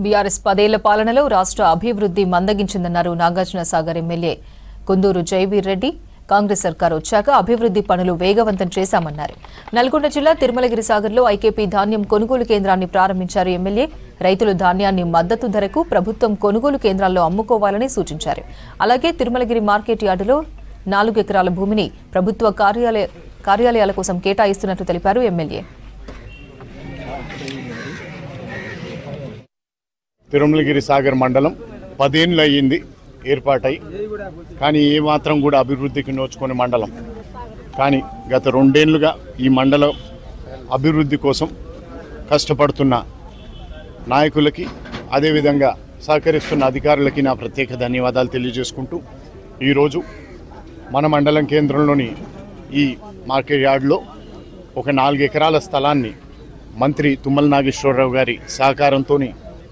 BRS 10 ఏళ్ల పాలనలో రాష్ట్ర అభివృద్ధి మందగించిందన్నారు నాగార్జున సాగర్ ఎమ్మెల్యే కుందూరు జైవీర్ రెడ్డి. కాంగ్రెస్ సర్కారు వచ్చాక అభివృద్ధి పనులు వేగవంతం చేశామన్నారు. నల్గొండ జిల్లా తిరుమలగిరి సాగర్లో ఐకేపీ ధాన్యం కొనుగోలు కేంద్రాన్ని ప్రారంభించారు ఎమ్మెల్యే. రైతులు ధాన్యాన్ని మద్దతు ధరకు ప్రభుత్వం కొనుగోలు కేంద్రాల్లో అమ్ముకోవాలని సూచించారు. అలాగే తిరుమలగిరి మార్కెట్ యార్డులో 4 ఎకరాల భూమిని ప్రభుత్వ కార్యాలయాల కోసం కేటాయిస్తున్నట్లు తెలిపారు ఎమ్మెల్యే. తిరుమలగిరి సాగర్ మండలం 10 ఏళ్ళు అయ్యింది ఏర్పాటై, కానీ ఏమాత్రం కూడా అభివృద్ధికి నోచుకునే మండలం. కానీ గత 2 ఏళ్లుగా ఈ మండలం అభివృద్ధి కోసం కష్టపడుతున్న నాయకులకి, అదేవిధంగా సహకరిస్తున్న అధికారులకి నా ప్రత్యేక ధన్యవాదాలు తెలియజేసుకుంటూ, ఈరోజు మన మండలం కేంద్రంలోని ఈ మార్కెట్ యార్డ్లో ఒక 4 ఎకరాల స్థలాన్ని మంత్రి తుమ్మల నాగేశ్వరరావు గారి సహకారంతో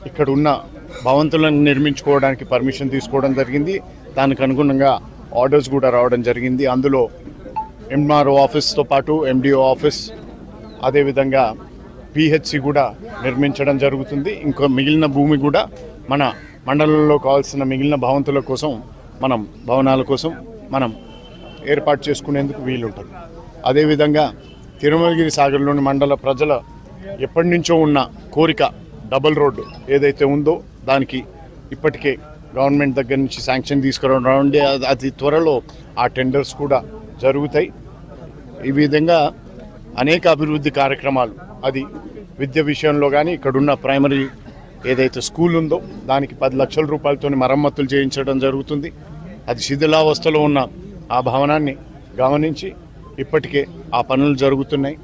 ఇక్కడ ఉన్న భవంతులను నిర్మించుకోవడానికి పర్మిషన్ తీసుకోవడం జరిగింది. దానికి అనుగుణంగా ఆర్డర్స్ కూడా రావడం జరిగింది. అందులో ఎంఆర్ఓ ఆఫీస్తో పాటు ఎండిఓ ఆఫీస్, అదేవిధంగా పిహెచ్సి కూడా నిర్మించడం జరుగుతుంది. ఇంకో మిగిలిన భూమి కూడా మన మండలంలో కావాల్సిన మిగిలిన భవనాల కోసం మనం ఏర్పాటు చేసుకునేందుకు వీలుంటుంది. అదేవిధంగా తిరుమలగిరి సాగర్లోని మండల ప్రజల ఎప్పటి నుంచో ఉన్న కోరిక డబుల్ రోడ్డు ఏదైతే ఉందో దానికి ఇప్పటికే గవర్నమెంట్ దగ్గర నుంచి శాంక్షన్ తీసుకురావడం, అది త్వరలో ఆ టెండర్స్ కూడా జరుగుతాయి. ఈ విధంగా అనేక అభివృద్ధి కార్యక్రమాలు, అది విద్య విషయంలో కానీ ఇక్కడున్న ప్రైమరీ ఏదైతే స్కూల్ ఉందో దానికి 10 లక్షల రూపాయలతో మరమ్మతులు చేయించడం జరుగుతుంది. అది శిథిలావస్థలో ఉన్న ఆ భవనాన్ని గమనించి ఇప్పటికే ఆ పనులు జరుగుతున్నాయి.